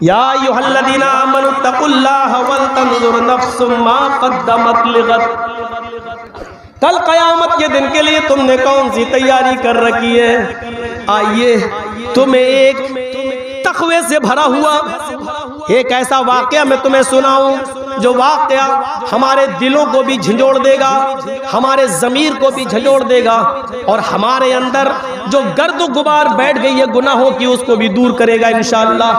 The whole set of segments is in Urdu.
یا ایھا الذین آمنوا اتقوا اللہ ولتنظر نفس ما قدمت لغد، کل قیامت کے دن کے لیے تم نے کون سی تیاری کر رکھی ہے؟ آئیے تمہیں ایک تقوی سے بھرا ہوا ایک ایسا واقعہ میں تمہیں سناؤں جو واقعہ ہمارے دلوں کو بھی جھنجھوڑ دے گا، ہمارے ضمیر کو بھی جھنجھوڑ دے گا، اور ہمارے اندر جو گرد و غبار بیٹھ گئی ہے گناہوں کی اس کو بھی دور کرے گا انشاءاللہ۔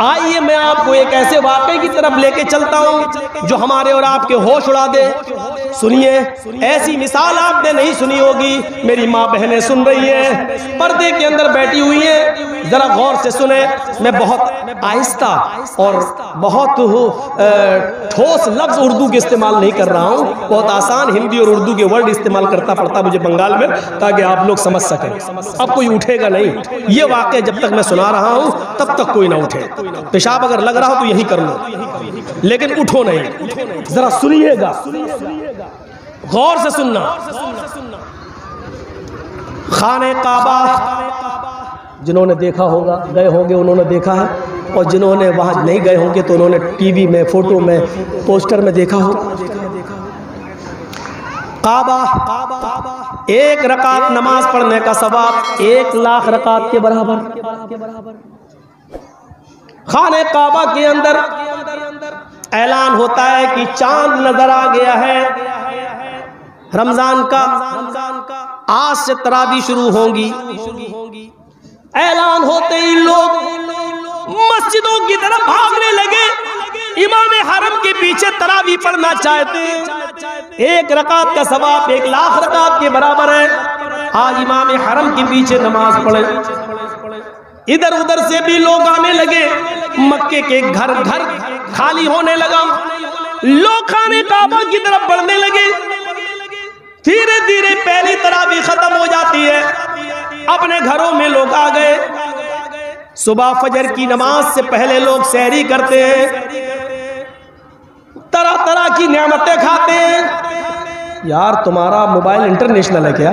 آئیے میں آپ کو ایک ایسے واقعے کی طرف لے کے چلتا ہوں جو ہمارے اور آپ کے ہوش اڑا دے۔ سنیے، ایسی مثال آپ نے نہیں سنی ہوگی، میری ماں بہنیں سن رہی ہیں، پردے کے اندر بیٹھی ہوئی ہیں، ذرا غور سے سنیں۔ میں بہت آہستہ اور بہت ٹھوس لفظ اردو کے استعمال نہیں کر رہا ہوں، بہت آسان ہندی اور اردو کے ورڈ استعمال کرتا پڑتا مجھے بنگال میں، تاکہ آپ لوگ سمجھ سکیں۔ اب کوئی اٹھے گا نہیں، یہ واقعہ جب تک میں سنا رہا ہوں تب تک کوئی نہ اٹھے۔ پیشاب اگر لگ رہا ہو تو یہی کر لو، لیکن اٹھو نہیں، ذرا سنیے گا، غور سے سننا۔ خانہ کعبہ جنہوں نے دیکھا ہوگا، گئے ہوں گے، انہوں نے دیکھا ہے، اور جنہوں نے وہاں نہیں گئے ہوں گے تو انہوں نے ٹی وی میں، فوٹو میں، پوسٹر میں دیکھا ہوگا۔ کعبہ، ایک رکعت نماز پڑھنے کا ثواب 1,00,000 رکعت کے برابر۔ خانہ کعبہ کے اندر اعلان ہوتا ہے کہ چاند نظر آ گیا ہے، رمضان کا، آج سے تراویح شروع ہوں گی۔ اعلان ہوتے ہی لوگ مسجدوں کی طرف بھاگنے لگے، امام حرم کے پیچھے تراویح پڑھنا چاہتے ہیں۔ 1 رکعت کا ثواب 1,00,000 رکعت کے برابر ہے۔ آج امام حرم کے پیچھے نماز پڑھیں۔ ادھر ادھر سے بھی لوگ آنے لگے، مکے کے گھر خالی ہونے لگا، لوگ خانہ کعبہ کی طرف بڑھنے لگے۔ دھیرے دھیرے پہلی تراویح ختم ہو جاتی ہے، اپنے گھروں میں لوگ آ گئے۔ صبح فجر کی نماز سے پہلے لوگ سحری کرتے ہیں، طرح طرح کی نعمتیں کھاتے ہیں۔ یار تمہارا موبائل انٹرنیشنل ہے کیا؟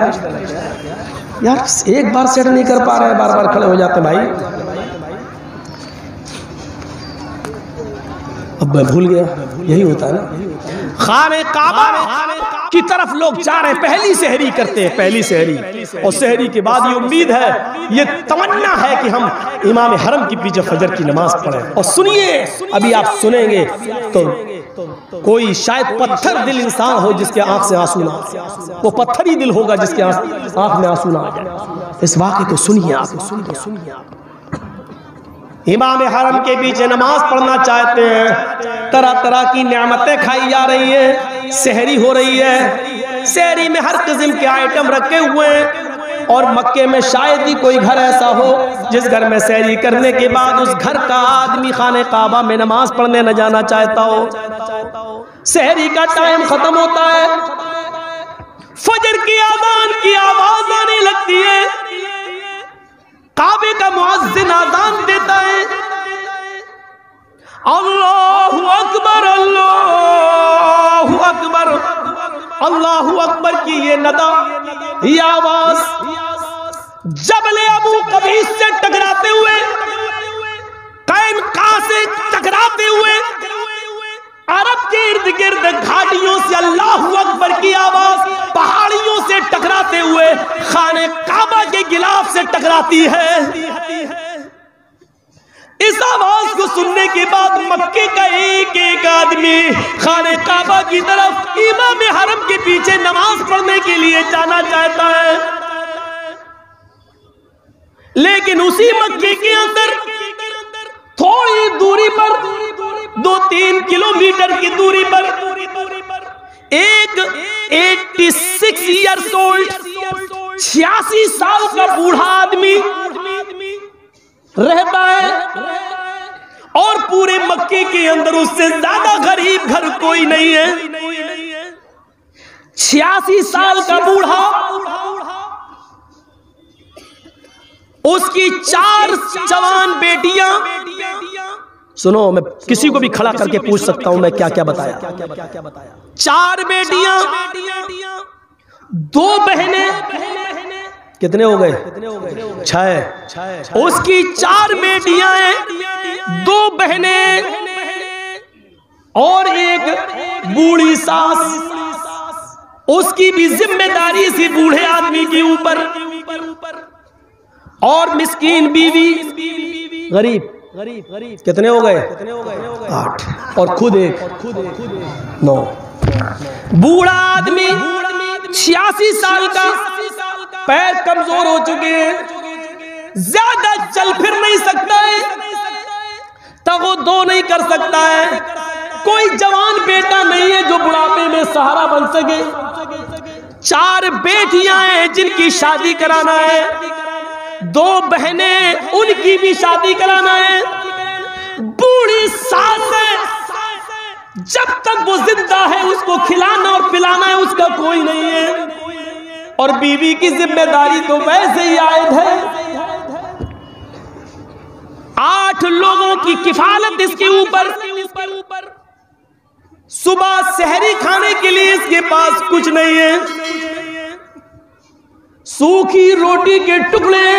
یار ایک بار سیٹ نہیں کر پا رہے، بار بار کھڑے ہو جاتے ہیں بھائی۔ اب میں بھول گیا، یہی ہوتا ہے نا۔ خانہ کعبہ کی طرف لوگ جا رہے ہیں، پہلی سحری کرتے ہیں، پہلی سحری، اور سحری کے بعد یہ امید ہے، یہ تمنا ہے کہ ہم امام حرم کے پیچھے فجر کی نماز پڑھیں۔ اور سنیے، ابھی آپ سنیں گے تو کوئی شاید پتھر دل انسان ہو جس کے آنکھ سے آنسو نہ آئے، وہ پتھر ہی دل ہوگا جس کے آنکھ میں آنسو نہ آ جائے۔ اس واقعے کو سنیے آپ۔ امام حرم کے پیچھے نماز پڑھنا چاہتے ہیں، طرح طرح کی نعمتیں کھائی جا رہی ہیں، سحری ہو رہی ہے، سحری میں ہر قسم کے آئٹم رکھے ہوئے ہیں، اور مکے میں شاید ہی کوئی گھر ایسا ہو جس گھر میں سحری کرنے کے بعد اس گھر کا آدمی خانہ کعبہ میں نماز پڑھنے نہ جانا چاہتا ہو۔ سحری کا ٹائم ختم ہوتا ہے، فجر کی اذان کی آواز آنے لگتی ہے، کعبے کا مؤذن اذان دیتا ہے، اللہ اکبر اللہ اکبر اللہ اکبر کی یہ ندا، یہ آواز جبل ابو قبیس سے ٹکراتے ہوئے، قینقاع سے ٹکراتے ہوئے، عرب کے ارد گرد گھاٹیوں سے اللہ اکبر کی آواز پہاڑیوں سے ٹکراتے ہوئے خانہ کعبہ کے غلاف سے ٹکراتی ہے۔ اس آواز کو سننے کے بعد مکے کا ایک ایک آدمی خانہ کعبہ کی طرف امام حرم کے پیچھے نماز پڑھنے کے لیے جانا چاہتا ہے، لیکن اسی مکے کے اندر تھوڑی دوری پر، 2-3 کلومیٹر کی دوری پر ایک 86 ایئرس اولڈ 86 سال کا بوڑھا آدمی رہتا ہے، اور پورے مکے کے اندر اس سے زیادہ غریب گھر کوئی نہیں ہے۔ 86 سال کا بوڑھا، اس کی 4 جوان بیٹیاں۔ سنو، میں کسی کو بھی کھڑا کر کے پوچھ سکتا ہوں میں کیا کیا بتایا۔ 4 بیٹیاں، 2 بہنیں، کتنے ہو گئے؟ 6۔ اس کی 4 بیٹیاں ہیں، 2 بہنیں اور ایک بوڑھی ساس، اس کی بھی ذمہ داری اسی بوڑھے آدمی کے اوپر، اور مسکین بیوی، غریب کتنے ہو گئے؟ 8، اور خود ایک 9۔ بوڑھا آدمی 86 سال کا، پیر کمزور ہو چکے ہیں، زیادہ چل پھر نہیں سکتا ہے، تغو نہیں کر سکتا ہے، کوئی جوان بیٹا نہیں ہے جو بڑھاپے میں سہارا بن سکے، 4 بیٹیاں ہیں جن کی شادی کرانا ہے، 2 بہنیں ان کی بھی شادی کرانا ہے، بوڑھی ساس ہے، جب تک وہ زندہ ہے اس کو کھلانا اور پلانا ہے اس کا کوئی نہیں ہے، اور بیوی کی ذمہ داری تو ویسے ہی عائد ہے۔ 8 لوگوں کی کفالت اس کے اوپر، صبح سحری کھانے کے لیے اس کے پاس کچھ نہیں ہے، سوکھی روٹی کے ٹکڑے،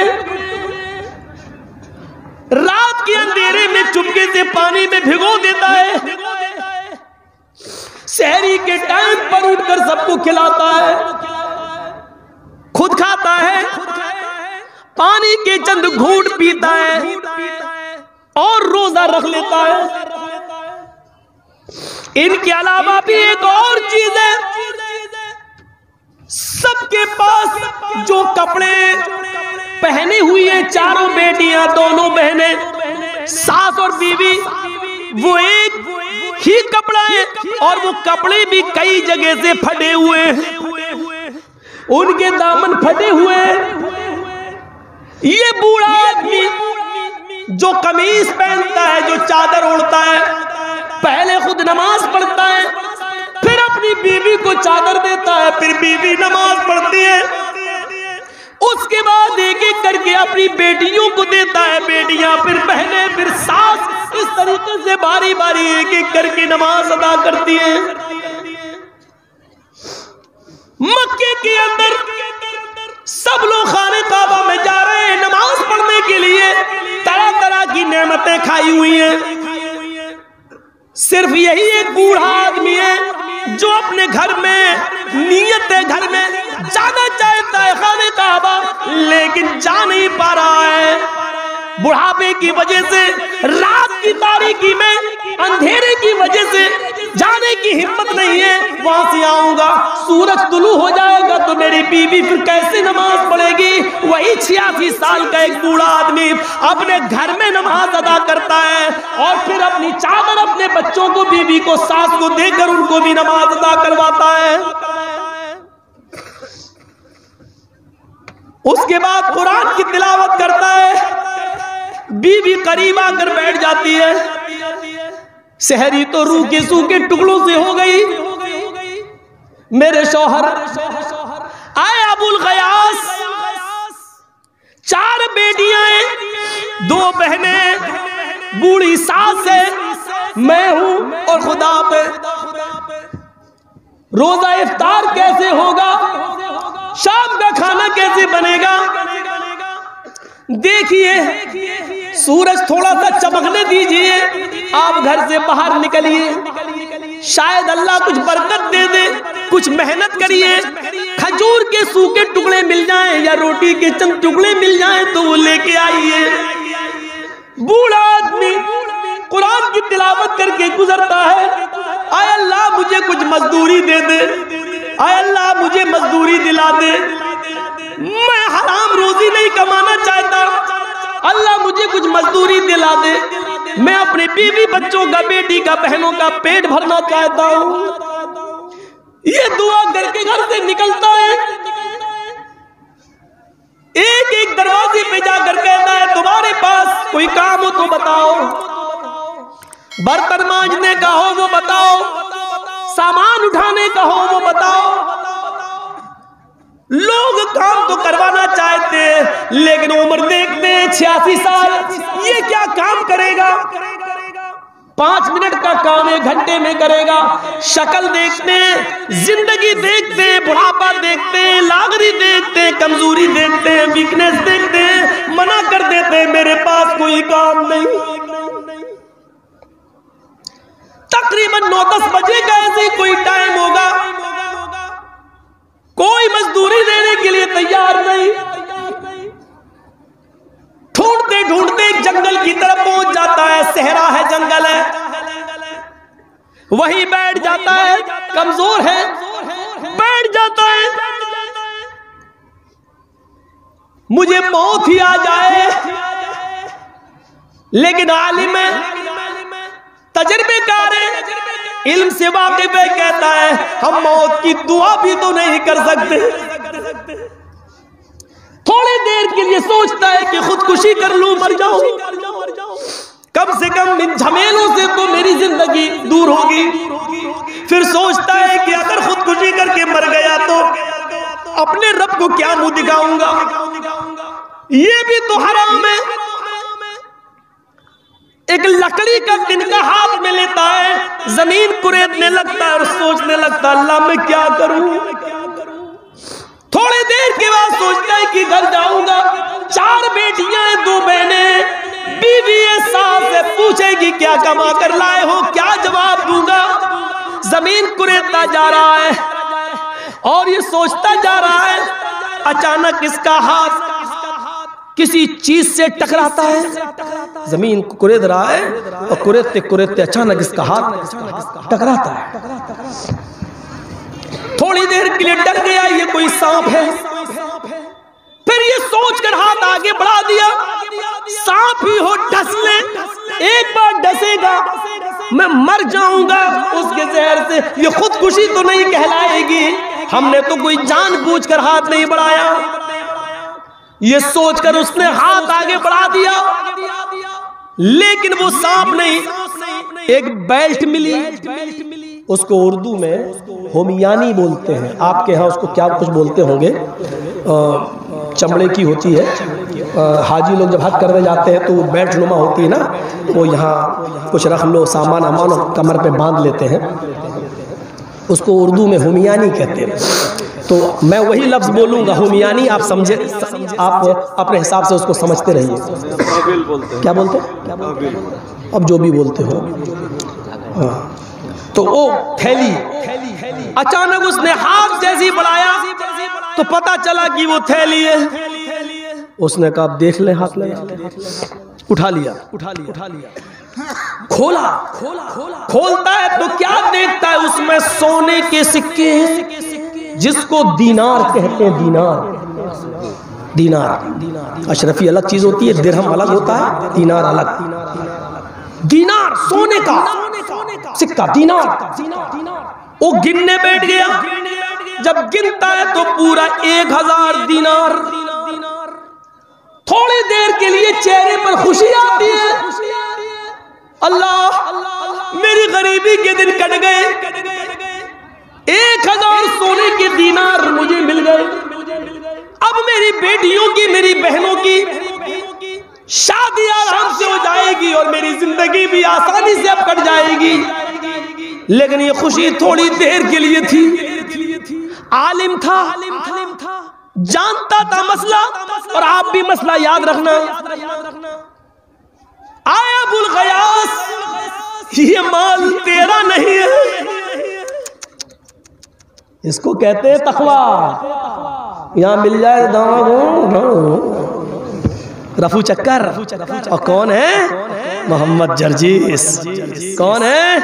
رات کے اندھیرے میں چپکے سے پانی میں بھگو دیتا ہے، سحری کے ٹائم پر اٹھ کر سب کو کھلاتا ہے، خود کھاتا ہے، پانی کے چند گھونٹ پیتا ہے اور روزہ رکھ لیتا ہے۔ ان کے علاوہ بھی ایک اور چیز ہے، سب کے پاس جو کپڑے پہنے ہوئی ہیں، 4 بیٹیاں، دونوں بہنیں، ساس اور بیوی، وہ ایک ہی کپڑا ہے اور وہ کپڑے بھی کئی جگہ سے پھٹے ہوئے ہیں، ان کے دامن پھٹے ہوئے ہیں۔ یہ بوڑھا آدمی جو قمیص پہنتا ہے، جو چادر اوڑھتا ہے، پہلے خود نماز پڑھتا ہے، پھر اپنی بیوی کو چادر دیتا ہے، پھر بیوی نماز پڑھتی ہے، اس کے بعد ایک ایک کر کے اپنی بیٹیوں کو دیتا ہے، بیٹیاں پھر بہنیں پھر ساس، اس طریقے سے باری باری ایک ایک کر کے نماز ادا کرتی ہیں۔ مکے کے اندر سب لوگ خانہ کعبہ میں جا رہے ہیں نماز پڑھنے کے لیے، طرح طرح کی نعمتیں کھائی ہوئی ہیں، صرف یہی ایک بوڑھا آدمی ہے جو اپنے گھر میں نیت ہے، گھر میں جانا چاہتا ہے خانہ کعبہ، لیکن جا نہیں پا رہا ہے، بڑھاپے کی وجہ سے، رات کی تاریکی میں، اندھیرے کی وجہ سے جانے کی ہمت نہیں ہے۔ وہاں سے آؤں گا، سورج طلوع ہو جائے گا تو میری بیوی پھر کیسے نماز پڑھے گی؟ وہی 86 سال کا ایک بوڑھا آدمی اپنے گھر میں نماز ادا کرتا ہے اور پھر اپنی چادر اپنے بچوں کو، بیوی کو، ساس کو دے کر ان کو بھی نماز ادا کرواتا ہے۔ اس کے بعد قرآن کی تلاوت کرتا ہے، بیوی قریب آ کر بیٹھ جاتی ہے، سحری تو روکے سوکھے ٹکڑوں سے ہو گئی، میرے شوہر آئے ابو الغیاس، 4 بیٹیاں ہیں، 2 بہنیں، بوڑھی ساس ہے، میں ہوں اور خدا پہ، روزہ افطار کیسے ہوگا؟ شام کا کھانا کیسے بنے گا؟ دیکھیے سورج تھوڑا سا چمکنے دیجئے، آپ گھر سے باہر نکلیے، شاید اللہ کچھ برکت دے دے، کچھ محنت کریے، کھجور کے سوکھے ٹکڑے مل جائیں یا روٹی کے چند ٹکڑے مل جائیں تو وہ لے کے آئیے۔ بوڑھا آدمی قرآن کی تلاوت کر کے گزرتا ہے، اے اللہ مجھے کچھ مزدوری دے دے، اے اللہ مجھے مزدوری دلا دے، میں حرام روزی نہیں کمانا چاہتا، اللہ مجھے کچھ مزدوری دلا دے، میں اپنے بیوی بچوں کا، بیٹی کا، بہنوں کا پیٹ بھرنا چاہتا ہوں۔ یہ دعا کر کے گھر سے نکلتا ہے، ایک ایک دروازے پہ جا کر کہتا ہے تمہارے پاس کوئی کام ہو تو بتاؤ، برتن مانجنے کا ہو وہ بتاؤ، سامان اٹھانے کا ہو وہ بتاؤ۔ لوگ کام تو کروانا چاہتے ہیں لیکن عمر دیکھتے ہیں 86 سال، یہ کیا کام کرے گا؟ 5 منٹ کا کام 1 گھنٹے میں کرے گا۔ شکل دیکھتے ہیں، زندگی دیکھتے ہیں، بڑھاپا دیکھتے ہیں، لاغری دیکھتے ہیں، کمزوری دیکھتے ہیں، ویکنیس دیکھتے ہیں، منع کر دیتے ہیں میرے پاس کوئی کام نہیں۔ تقریباً 9-10 بجے کا ایسے ہی کوئی ٹائم ہوگا، کوئی مزدوری دینے کے لیے تیار نہیں، ڈھونڈتے ڈھونڈتے ایک جنگل کی طرف پہنچ جاتا ہے، صحرا ہے، جنگل ہے، وہی بیٹھ جاتا ہے، کمزور ہے، بیٹھ جاتا ہے، مجھے موت ہی آ جائے، لیکن عالم ہے، تجربے کار ہے، علم سے واقف ہے، کہتا ہے ہم موت کی دعا بھی تو نہیں کر سکتے۔ تھوڑی دیر کے لیے سوچتا ہے کہ خودکشی کر لوں، مر جاؤں، کم سے کم ان جھمیلوں سے تو میری زندگی دور ہوگی۔ پھر سوچتا ہے کہ اگر خودکشی کر کے مر گیا تو اپنے رب کو کیا منہ دکھاؤں گا، یہ بھی تو حرام ہے۔ ایک لکڑی کا تنکا ہاتھ میں لیتا ہے، زمین کریدنے لگتا ہے اور سوچنے لگتا ہے اللہ میں کیا کروں۔ تھوڑی دیر کے بعد سوچتا ہے کہ گھر جاؤں گا، 4 بیٹیاں ہیں، 2 بہنیں، بیوی ساس سے پوچھے گی کیا کما کر لائے ہو، کیا جواب دوں گا۔ زمین کریدتا جا رہا ہے اور یہ سوچتا جا رہا ہے، اچانک اس کا ہاتھ کسی چیز سے ٹکراتا ہے، زمین کو کرید رہا ہے اور کریدتے کریدتے اچانک اس کا ہاتھ ٹکراتا ہے۔ تھوڑی دیر کے لیے ڈر گیا، یہ کوئی سانپ ہے، پھر یہ سوچ کر ہاتھ آگے بڑھا دیا، سانپ ہی ہو ڈس لے، ایک بار ڈسے گا میں مر جاؤں گا اس کے زہر سے، یہ خودکشی تو نہیں کہلائے گی، ہم نے تو کوئی جان بوجھ کر ہاتھ نہیں بڑھایا۔ یہ سوچ کر اس نے ہاتھ آگے بڑھا دیا، لیکن وہ سانپ نہیں، ایک بیلٹ ملی، اس کو اردو میں ہومیانی بولتے ہیں، آپ کے ہاں اس کو کیا کچھ بولتے ہوں گے، چمڑے کی ہوتی ہے، حاجی لوگ جب حج کرنے جاتے ہیں تو وہ بیلٹ نما ہوتی ہے نا، وہ یہاں کچھ رکھ لو، سامان امان کمر پہ باندھ لیتے ہیں، اس کو اردو میں ہومیانی کہتے ہیں۔ تو میں وہی لفظ بولوں گا ہومیانی، آپ سمجھے، آپ اپنے حساب سے اس کو سمجھتے رہیے۔ کیا بولتے ہیں؟ اب جو بھی بولتے ہو۔ تو وہ تھیلی، اچانک اس نے ہاتھ جیسی بڑھایا تو پتا چلا کہ وہ تھیلی ہے۔ اس نے کہا دیکھ لیں، ہاتھ لگا، اٹھا لیا، کھولا، کھولتا ہے تو کیا دیکھتا ہے، اس میں سونے کے سکے ہیں، جس کو دینار کہتے ہیں، دینار اشرفی الگ چیز ہوتی ہے، درہم الگ ہوتا ہے، دینار الگ، دینار سونے کا سکہ، دینار۔ وہ گننے بیٹھ گیا، جب گنتا ہے تو پورا 1000 دینار۔ تھوڑی دیر کے لیے چہرے پر خوشی آتی ہے، اللہ میری غریبی کے دن کٹ گئے، 1000 سونے کے دینار مجھے مل گئے، اب میری بیٹیوں کی، میری بہنوں کی شادی آرام سے ہو جائے گی اور میری زندگی بھی آسانی سے اب کٹ جائے گی۔ لیکن یہ خوشی تھوڑی دیر کے لیے تھی۔ عالم تھا، جانتا تھا مسئلہ، اور آپ بھی مسئلہ یاد رکھنا۔ آیا ابو الغیاس، یہ مال تیرا نہیں ہے، اس کو کہتے ہیں تقوی، یہاں مل جائے رفو چکر۔ اور کون ہے؟ محمد جرجیس۔ کون ہے؟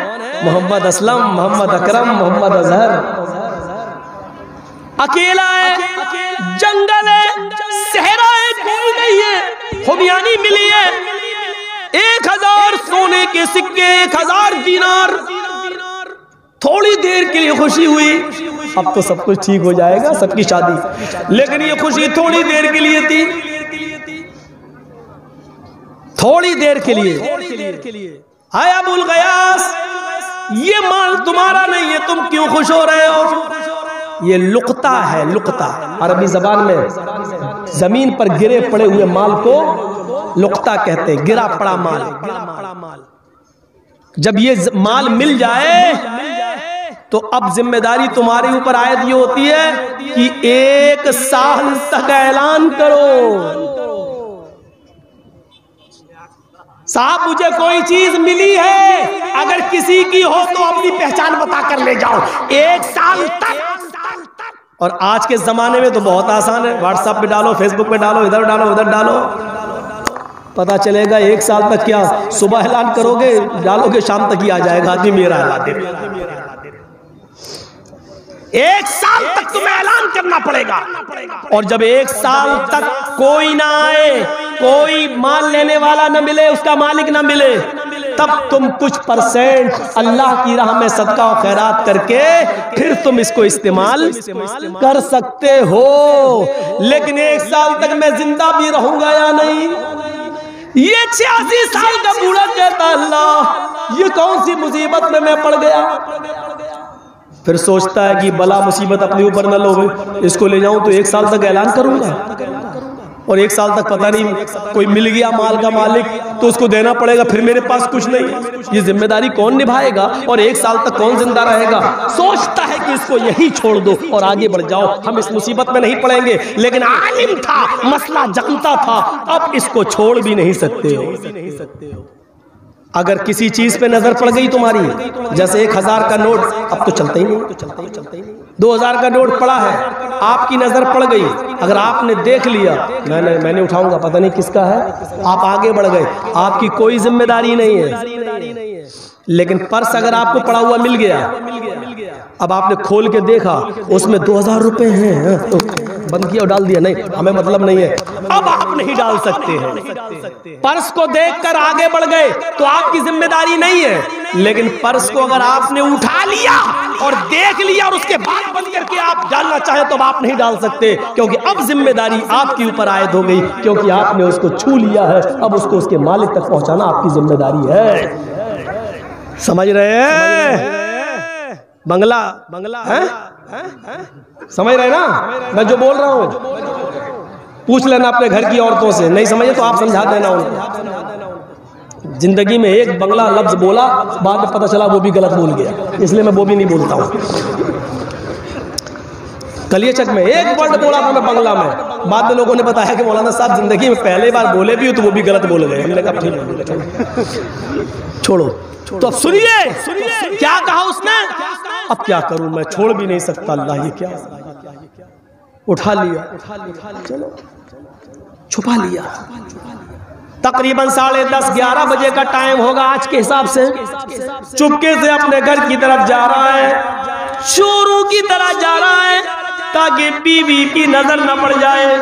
محمد اسلم، محمد اکرم، محمد اظہر۔ اکیلا ہے، جنگل ہے، صحرا ہے، کوئی نہیں ہے، ہومیانی ملی ہے، 1000 سونے کے سکے، 1000 دینار۔ تھوڑی دیر کے لیے خوشی ہوئی، اب تو سب کچھ ٹھیک ہو جائے گا، سب کی شادی، لیکن یہ خوشی تھوڑی دیر کے لیے تھی، تھوڑی دیر کے لیے۔ آئے ابو الغیاس، یہ مال تمہارا نہیں ہے، تم کیوں خوش ہو رہے ہو؟ یہ لقطہ ہے، لقطہ عربی زبان میں زمین پر گرے پڑے ہوئے مال کو لقطہ کہتے ہیں، گرا پڑا مال۔ جب یہ مال مل جائے تو اب ذمہ داری تمہارے اوپر عائد یہ ہوتی ہے کہ 1 سال تک اعلان کرو، صاحب مجھے کوئی چیز ملی ہے، اگر کسی کی ہو تو اپنی پہچان بتا کر لے جاؤ. 1 سال تک. اور آج کے زمانے میں تو بہت آسان ہے, واٹس ایپ پہ ڈالو, فیس بک پہ ڈالو, ادھر ڈالو ادھر ڈالو, پتا چلے گا 1 سال تک. کیا صبح اعلان کرو گے ڈالو گے شام تک ہی آ جائے گا آدمی میرا اعلان. 1 سال تک تمہیں اعلان کرنا پڑے گا. اور جب 1 سال تک کوئی نہ آئے, کوئی مال لینے والا نہ ملے, اس کا مالک نہ ملے, تب تم کچھ % اللہ کی راہ میں صدقہ و خیرات کر کے پھر تم اس کو استعمال کر سکتے ہو. لیکن 1 سال تک میں زندہ بھی رہوں گا یا نہیں, یہ 86 سال کا بوڑھا کہتا اللہ یہ کون سی مصیبت میں پڑ گیا. پھر سوچتا ہے کہ بلا مصیبت اپنے اوپر نہ لو, اس کو لے جاؤں تو 1 سال تک اعلان کروں گا, اور 1 سال تک پتہ نہیں کوئی مل گیا مال کا مالک تو اس کو دینا پڑے گا, پھر میرے پاس کچھ نہیں, یہ ذمہ داری کون نبھائے گا, اور 1 سال تک کون زندہ رہے گا. سوچتا ہے کہ اس کو یہی چھوڑ دو اور آگے بڑھ جاؤ, ہم اس مصیبت میں نہیں پڑیں گے. لیکن عالم تھا, مسئلہ جانتا تھا, اب اس کو چھوڑ بھی نہیں سکتے ہو. اگر کسی چیز پہ نظر پڑ گئی تمہاری, جیسے 1000 کا نوٹ اب تو چلتا ہی نہیں, 2000 کا نوٹ پڑا ہے, آپ کی نظر پڑ گئی, اگر آپ نے دیکھ لیا میں نے اٹھاؤں گا پتہ نہیں کس کا ہے, آپ آگے بڑھ گئے, آپ کی کوئی ذمہ داری نہیں ہے. لیکن پرس اگر آپ کو پڑا ہوا مل گیا, اب آپ نے کھول کے دیکھا اس میں 2000 روپے ہیں, تو بند کیا اور ڈال دیا, نہیں ہمیں مطلب نہیں ہے, اب آپ نہیں ڈال سکتے ہیں. پرس کو دیکھ کر آگے بڑھ گئے تو آپ کی ذمہ داری نہیں ہے, لیکن پرس کو اگر آپ نے اٹھا لیا اور دیکھ لیا اور اس کے بعد بند کر کے آپ ڈالنا چاہیں تو آپ نہیں ڈال سکتے, کیونکہ اب ذمہ داری آپ کے اوپر عائد ہو گئی, کیونکہ آپ نے اس کو چھو لیا ہے, اب اس کو اس کے مالک تک پہنچانا آپ کی ذمہ داری ہے. سمجھ رہے ہیں بنگلہ ہے, سمجھ رہے نا میں جو بول رہا ہوں. پوچھ لینا اپنے گھر کی عورتوں سے, نہیں سمجھے تو آپ سمجھا دینا ان کو. زندگی میں ایک بنگلہ لفظ بولا, بعد میں پتہ چلا وہ بھی غلط بول گیا, اس لیے میں وہ بھی نہیں بولتا ہوں. کلیے چک میں ایک ورڈ بولا تھا میں بنگلہ میں, بعد میں لوگوں نے بتایا کہ مولانا صاحب زندگی میں پہلے بار بولے بھی ہو تو وہ بھی غلط بول گئے. ہم نے کہا ٹھیک ہے چھوڑو. تو اب سنیے کیا کہا اس نے, اب کیا کروں میں, چھوڑ بھی نہیں سکتا, اللہ یہ کیا, اٹھا لیا, چلو چھپا لیا. تقریباً 10:30 11 بجے کا ٹائم ہوگا آج کے حساب سے, چپکے سے اپنے گھر کی طرف جا رہا ہے, شوروں کی طرح جا رہا ہے تاکہ بیوی کی نظر نہ پڑ جائے.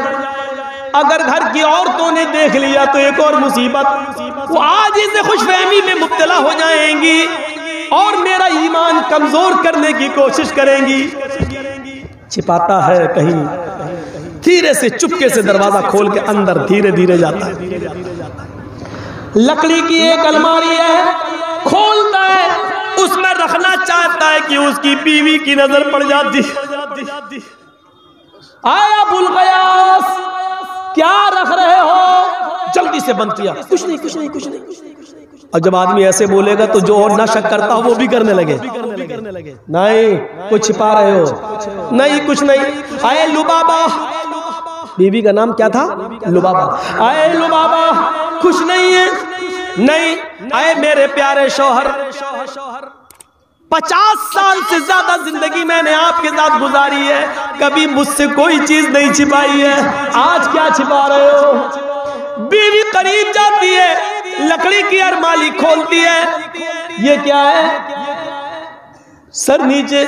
اگر گھر کی عورتوں نے دیکھ لیا تو ایک اور مصیبت, وہ آج اسے خوش فہمی میں مبتلا ہو جائیں گی اور میرا ایمان کمزور کرنے کی کوشش کریں گی. چھپاتا ہے کہیں, دھیرے سے چپکے سے دروازہ کھول کے اندر دھیرے دھیرے جاتا ہے. لکڑی کی ایک الماری ہے, کھولتا ہے, اس میں رکھنا چاہتا ہے کہ اس کی بیوی کی نظر پڑ جاتی. آیا ابو الغیاث کیا رکھ رہے ہو, جلدی سے بند کیا, کچھ نہیں. اور جب آدمی ایسے بولے گا تو جو اور نہ شک کرتا ہو وہ بھی کرنے لگے, نہیں کچھ چھپا رہے ہو, نہیں کچھ نہیں. آئے لبابا, بیوی کا نام کیا تھا, لبابا. آئے لبابا کچھ نہیں ہے, نہیں. آئے میرے پیارے شوہر, 50 سال سے زیادہ زندگی میں نے آپ کے ساتھ گزاری ہے, کبھی مجھ سے کوئی چیز نہیں چھپائی ہے, آج کیا چھپا رہے ہو. بیوی قریب جاتی ہے, لکڑی کی ارمالی کھولتی ہے, یہ کیا ہے, سر نیچے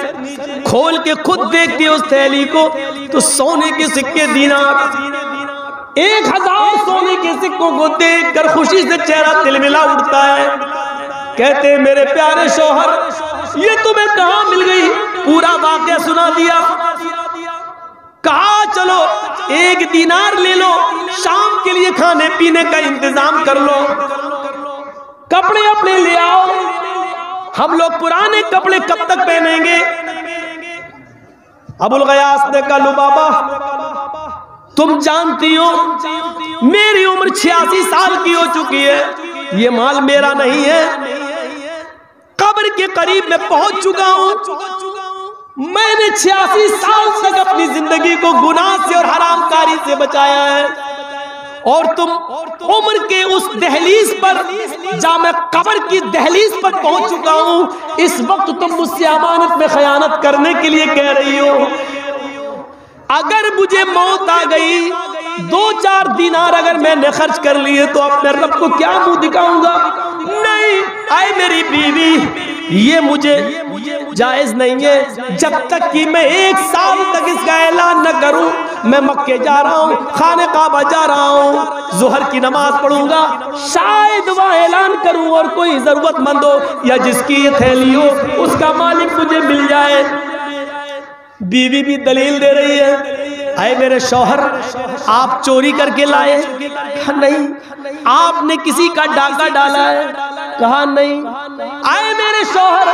کھول کے خود دیکھتی ہے اس تھیلی کو تو سونے کے سکے دینار, 1000 سونے کے سکوں کو دیکھ کر خوشی سے چہرہ تلملا اٹھتا ہے. کہتے ہیں میرے پیارے شوہر یہ تمہیں کہاں مل گئی, پورا واقعہ سنا دیا. کہا چلو 1 دینار لے لو, شام کے لیے کھانے پینے کا انتظام کر لو, کپڑے اپنے لے آؤ, ہم لوگ پرانے کپڑے کب تک پہنیں گے. ابو الغیاث نے کہا لبابا تم جانتی ہو میری عمر 86 سال کی ہو چکی ہے, یہ مال میرا نہیں ہے, قبر کے قریب میں پہنچ چکا ہوں, میں نے 86 سال تک اپنی زندگی کو گناہ سے اور حرام کاری سے بچایا ہے, اور تم عمر کے اس دہلیز پر، جہاں میں قبر کی دہلیز پر پہنچ چکا ہوں، اس وقت تم مجھ سے امانت میں خیانت کرنے کے لیے کہہ رہی ہو۔ اگر مجھے موت آ گئی، 2-4 دینار اگر میں نے خرچ کر لیے تو اپنے رب کو کیا منہ دکھاؤں گا؟ نہیں، اے میری بیوی، یہ مجھے جائز نہیں ہے جب تک کہ میں 1 سال تک اس کا اعلان نہ کروں میں مکے جا رہا ہوں، خانہ کعبہ جا رہا ہوں، ظہر کی نماز پڑھوں گا، شاید وہاں اعلان کروں اور کوئی ضرورت مند ہو یا جس کی یہ تھیلی ہو اس کا مالک مجھے مل جائے۔ بیوی بھی دلیل دے رہی ہے، اے میرے شوہر، آپ چوری کر کے لائے؟ نہیں۔ آپ نے کسی کا ڈاکہ ڈالا ہے؟ کہا نہیں۔ اے میرے شوہر،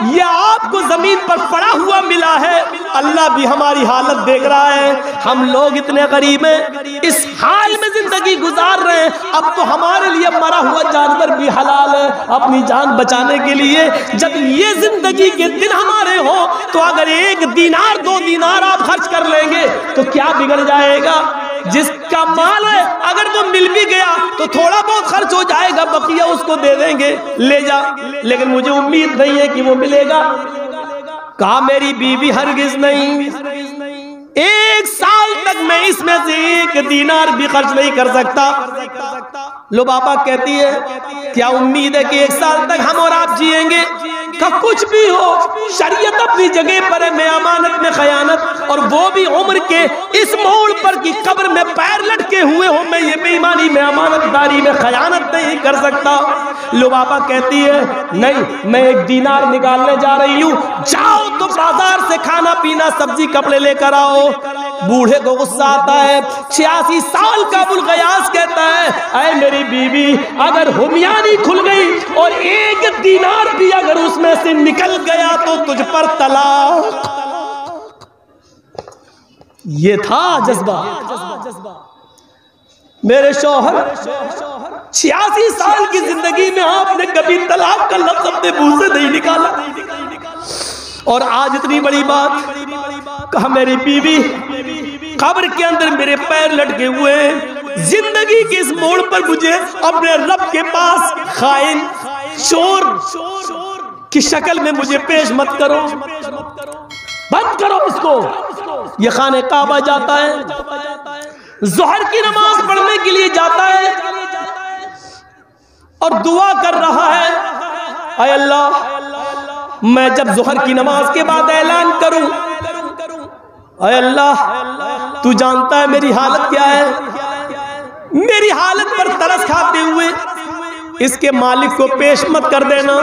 یہ آپ کو زمین پر پڑا ہوا ملا ہے، اللہ بھی ہماری حالت دیکھ رہا ہے، ہم لوگ اتنے غریب ہیں، اس حال میں زندگی گزار رہے ہیں، اب تو ہمارے لیے مرا ہوا جانور بھی حلال ہے اپنی جان بچانے کے لیے۔ جب یہ زندگی کے دن ہمارے ہوں تو اگر 1 دینار 2 دینار آپ خرچ کر لیں گے تو کیا بگڑ جائے گا؟ جس کا مال ہے اگر وہ مل بھی گیا تو تھوڑا بہت خرچ ہو جائے گا، بقیہ اس کو دے دیں گے، لے جا، لیکن مجھے امید نہیں ہے کہ وہ ملے گا۔ کہا میری بیوی ہرگز نہیں، 1 سال تک میں اس میں سے 1 دینار بھی خرچ نہیں کر سکتا۔ لبابہ کہتی ہے کیا امید ہے کہ 1 سال تک ہم اور آپ جیئیں گے؟ کہ کچھ بھی ہو، شریعت اپنی جگہ پر ہے، میں امانت میں خیانت، اور وہ بھی عمر کے اس موڑ پر کی قبر میں پیر لٹکے ہوئے ہوں، میں یہ بے ایمانی میں امانت داری میں خیانت نہیں کر سکتا۔ لبابہ کہتی ہے نہیں، میں 1 دینار نکالنے جا رہی ہوں، جاؤ تو بازار سے کھانا پینا سبزی کپڑے لے کر آؤ۔ بوڑھے کو غصہ آتا ہے، 86 سال کا ابوالغیاث کہتا ہے اے میری بیوی، اگر ہمیانی کھل گئی اور 1 دینار بھی اگر اس میں سے نکل گیا تو تجھ پر طلاق۔ یہ تھا جذبہ میرے شوہر۔ 86 سال کی زندگی میں آپ نے کبھی طلاق کا لفظ اپنے منہ سے نہیں نکالا، اور آج اتنی بڑی بات کہا میری بیوی قبر کے اندر میرے پیر لٹکے ہوئے ہیں، زندگی کے اس موڑ پر مجھے اپنے رب کے پاس خائن چور کی شکل میں مجھے پیش مت کرو، بند کرو اس کو۔ یہ خانہ کعبہ جاتا ہے، ظہر کی نماز پڑھنے کے لیے جاتا ہے اور دعا کر رہا ہے اے اللہ، میں جب ظہر کی نماز کے بعد اعلان کروں، اے اللہ تو جانتا ہے میری حالت کیا ہے، میری حالت پر ترس کھاتے ہوئے اس کے مالک کو پیش مت کر دینا،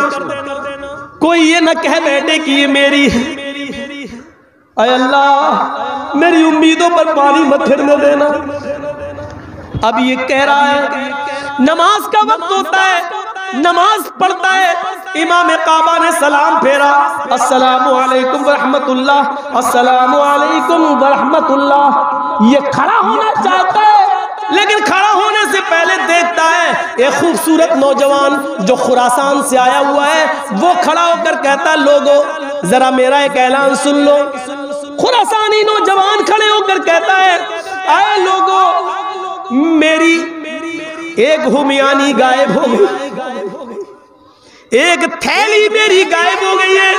کوئی یہ نہ کہہ بیٹھے کہ یہ میری ہے، اے اللہ میری امیدوں پر پانی مت پھرنے دینا۔ اب یہ کہہ رہا ہے، نماز کا وقت ہوتا ہے، نماز پڑھتا ہے، امام کعبہ نے سلام پھیرا، السلام علیکم ورحمت اللہ، السلام علیکم ورحمت اللہ۔ یہ کھڑا ہونا چاہتا ہے لیکن کھڑا ہونے سے پہلے دیکھتا ہے ایک خوبصورت نوجوان جو خراسان سے آیا ہوا ہے، وہ کھڑا ہو کر کہتا ہے لوگو ذرا میرا ایک اعلان سن لو۔ خراسانی نوجوان کھڑے ہو کر کہتا ہے اے لوگو، میری 1 ہمیانی غائب ہو گئی، 1 تھیلی میری غائب ہو گئی ہے،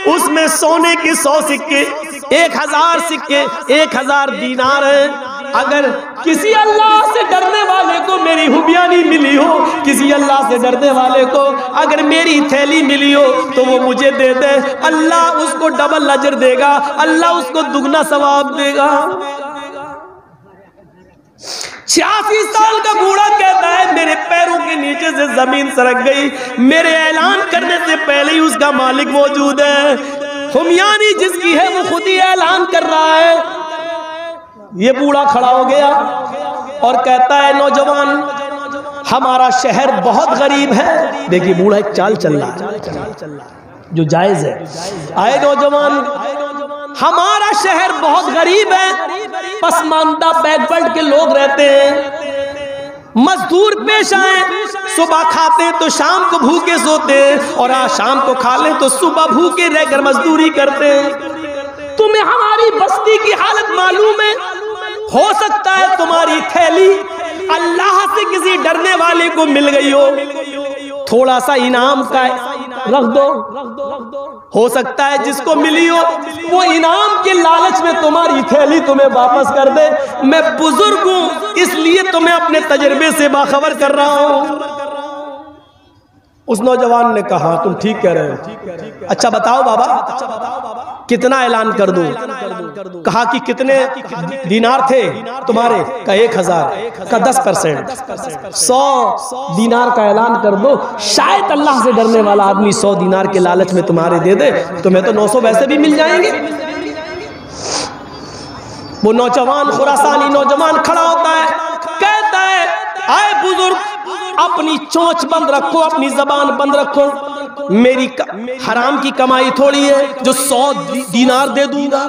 اس میں سونے کے 100 سکے، 1000 سکے، 1000 دینار ہیں۔ اگر کسی اللہ سے ڈرنے والے کو میری ہمیانی ملی ہو، کسی اللہ سے ڈرنے والے کو اگر میری تھیلی ملی ہو تو وہ مجھے دے دے، اللہ اس کو ڈبل اجر دے گا، اللہ اس کو دگنا ثواب دے گا۔ 86 سال کا بوڑھا کہتا ہے میرے پیروں کے نیچے سے زمین سرک گئی، میرے اعلان کرنے سے پہلے ہی اس کا مالک موجود ہے، ہمیانی جس کی ہے وہ خود ہی اعلان کر رہا ہے۔ یہ بوڑھا کھڑا ہو گیا اور کہتا ہے نوجوان، ہمارا شہر بہت غریب ہے۔ دیکھیے بوڑھا ایک چال چل رہا ہے جو جائز ہے۔ آئے نوجوان، ہمارا شہر بہت غریب ہے، پسماندہ بیک ورڈ کے لوگ رہتے ہیں، مزدور پیش آئیں، صبح کھاتے ہیں تو شام کو بھوکے سوتے ہیں، اور آج شام کو کھا لیں تو صبح بھوکے رہ کر مزدوری کرتے ہیں۔ تمہیں ہماری بستی کی حالت معلوم ہے، ہو سکتا ہے تمہاری تھیلی اللہ سے کسی ڈرنے والے کو مل گئی ہو، تھوڑا سا انعام کا رکھ دو، ہو سکتا ہے جس کو ملی ہو وہ انعام کے لالچ میں تمہاری تھیلی تمہیں واپس کر دے۔ میں بزرگ ہوں اس لیے تمہیں اپنے تجربے سے باخبر کر رہا ہوں۔ اس نوجوان نے کہا تم ٹھیک کہہ رہے ہو، اچھا بتاؤ بابا کتنا اعلان کر دوں؟ کہا کہ کتنے دینار تھے تمہارے؟ کہا 1000۔ کہا 10%، 100 دینار کا اعلان کر دو، شاید اللہ سے ڈرنے والا آدمی 100 دینار کے لالچ میں تمہارے دے دے، تمہیں تو 900 ویسے بھی مل جائیں گے۔ وہ نوجوان خراسانی نوجوان کھڑا ہوتا ہے، کہتا ہے اے بزرگ اپنی چونچ بند رکھو، اپنی زبان بند رکھو، میری حرام کی کمائی تھوڑی ہے جو 100 دینار دے دوں گا،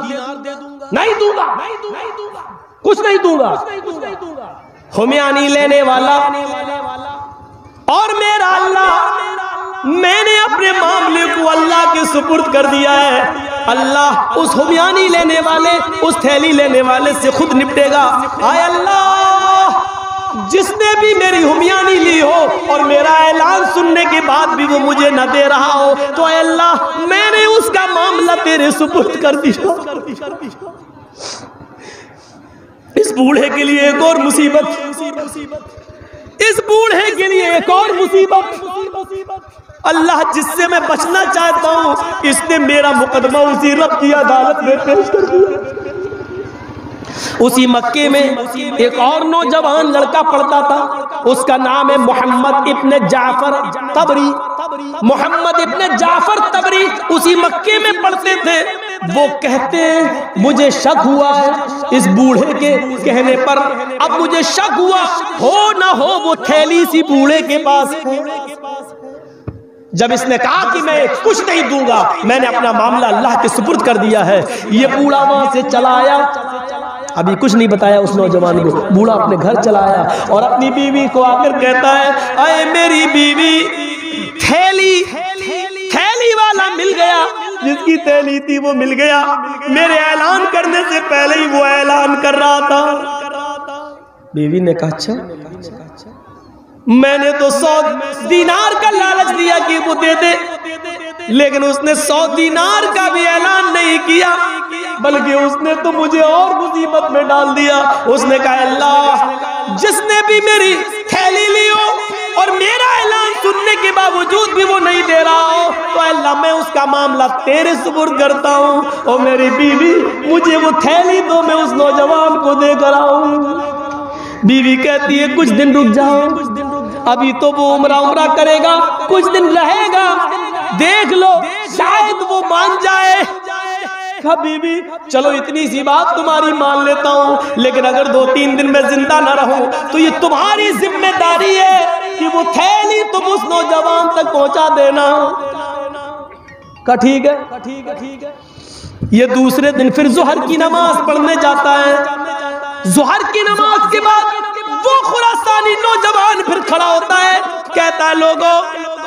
نہیں دوں گا، کچھ نہیں دوں گا۔ ہمیانی لینے والا اور میرا اللہ، میں نے اپنے معاملے کو اللہ کے سپرد کر دیا ہے، اللہ اس ہمیانی لینے والے، اس تھیلی لینے والے سے خود نپٹے گا۔ اے اللہ جس نے بھی میری ہمیانی لی ہو اور میرا اعلان سننے کے بعد بھی وہ مجھے نہ دے رہا ہو تو اے اللہ میں نے اس کا معاملہ تیرے سپرد کر دیا۔ اس بوڑھے کے لیے ایک اور مصیبت، اس بوڑھے کے لیے ایک اور مصیبت، اللہ جس سے میں بچنا چاہتا ہوں اس نے میرا مقدمہ اسی رب کی عدالت میں پیش کر دیا۔ اسی مکے میں ایک اور نوجوان لڑکا پڑھتا تھا، اس کا نام ہے محمد ابن جعفر طبری۔ محمد ابن جعفر طبری اسی مکے میں پڑھتے تھے۔ وہ کہتے ہیں مجھے شک ہوا ہے اس بوڑھے کے کہنے پر، اب مجھے شک ہوا ہو نہ ہو وہ تھیلی اسی بوڑھے کے پاس ہے۔ جب اس نے کہا کہ میں کچھ نہیں دوں گا، میں نے اپنا معاملہ اللہ کے سپرد کر دیا ہے، یہ بوڑھا وہاں سے چلا آیا۔ ابھی کچھ نہیں بتایا اس نوجوان کو، بوڑھا اپنے گھر چلا آیا اور اپنی بیوی کو آ کر کہتا ہے اے میری بیوی تھیلی والا مل گیا، جس کی تھیلی تھی وہ مل گیا، میرے اعلان کرنے سے پہلے ہی وہ اعلان کر رہا تھا۔ بیوی نے کہا اچھا، میں نے تو 100 دینار کا لالچ دیا کہ وہ دے دے، لیکن اس نے 100 دینار کا بھی اعلان نہیں کیا، بلکہ اس نے تو مجھے اور مصیبت میں ڈال دیا۔ اس نے کہا اللہ جس نے بھی میری تھیلی لی ہو اور میرا اعلان سننے کے باوجود بھی وہ نہیں دے رہا ہو تو اللہ میں اس کا معاملہ تیرے سپرد کرتا ہوں، اور میری بیوی مجھے وہ تھیلی دو، میں اس نوجوان کو دے کر آؤں۔ بیوی کہتی ہے کچھ دن رک جاؤ، ابھی تو وہ عمرہ کرے گا، کچھ دن رہے گا، دیکھ لو شاید وہ مان جائے۔ کہا بیوی چلو اتنی سی بات تمہاری مان لیتا ہوں، لیکن اگر 2-3 دن میں زندہ نہ رہوں تو یہ تمہاری ذمہ داری ہے کہ وہ تھیلی تم اس نوجوان تک پہنچا دینا۔ کہا ٹھیک ہے۔ یہ دوسرے دن پھر ظہر کی نماز پڑھنے جاتا ہے۔ ظہر کی نماز کے بعد وہ خراسانی نوجوان پھر کھڑا ہوتا ہے، کہتا ہے لوگوں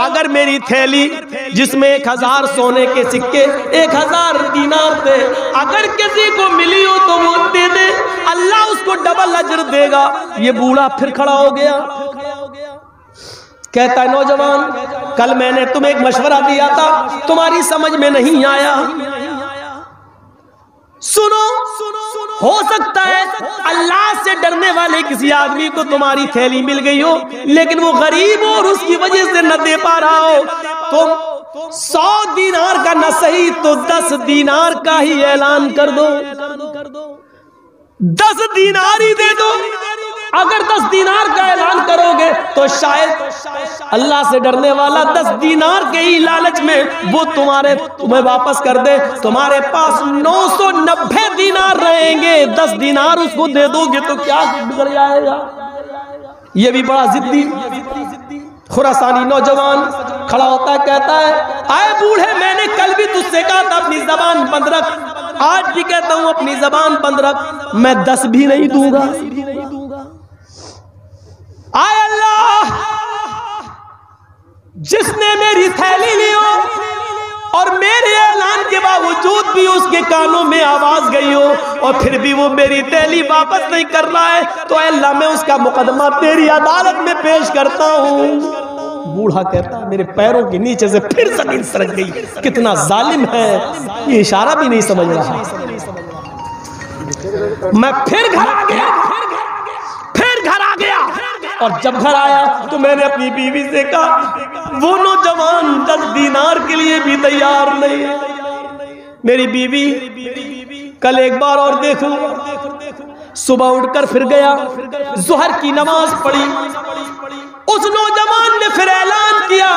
اگر میری تھیلی جس میں 1000 سونے کے سکے 1000 دینار تھے اگر کسی کو ملی ہو تو وہ دے دے، اللہ اس کو ڈبل اجر دے گا۔ یہ بوڑھا پھر کھڑا ہو گیا، کہتا ہے نوجوان کل میں نے تمہیں ایک مشورہ دیا تھا، تمہاری سمجھ میں نہیں آیا، سنو ہو سکتا ہے اللہ سے ڈرنے والے کسی آدمی کو تمہاری تھیلی مل گئی ہو لیکن وہ غریب ہو اور اس کی وجہ سے نہ دے پا رہا ہو، تم 100 دینار کا نہ صحیح تو 10 دینار کا ہی اعلان کر دو، 10 دینار ہی دے دو۔ اگر 10 دینار کا اعلان کرو گے تو شاید اللہ سے ڈرنے والا 10 دینار کے ہی لالچ میں وہ تمہیں واپس کر دے، تمہارے پاس 990 دینار رہیں گے، 10 دینار اس کو دے دو گے تو کیا بگڑ جائے گا۔ یہ بھی بڑا ضدی خراسانی نوجوان کھڑا ہوتا ہے، کہتا ہے اے بوڑھے میں نے کل بھی تجھ سے کہا تھا اپنی زبان بند رکھ، آج بھی کہتا ہوں اپنی زبان بند رکھ، میں 10 بھی نہیں دوں گا۔ اے اللہ جس نے میری تھیلی لی ہو اور میرے اعلان کے کے باوجود بھی اس کے کانوں میں آواز گئی ہو اور پھر بھی وہ میری تھیلی واپس نہیں کر رہا ہے، تو اے اللہ میں اس کا مقدمہ تیری عدالت میں پیش کرتا ہوں۔ بوڑھا کہتا ہے میرے پیروں کے نیچے سے پھر زمین سرک گئی، کتنا ظالم ہے، یہ اشارہ بھی نہیں سمجھ رہا۔ میں پھر گھر آ گیا اور جب گھر آیا تو میں نے اپنی بیوی سے کہا وہ نوجوان 10 دینار کے لیے بھی تیار نہیں ہے۔ میری بیوی کل ایک بار اور دیکھوں۔ صبح اٹھ کر پھر گیا، ظہر کی نماز پڑھی، اس نوجوان نے پھر اعلان کیا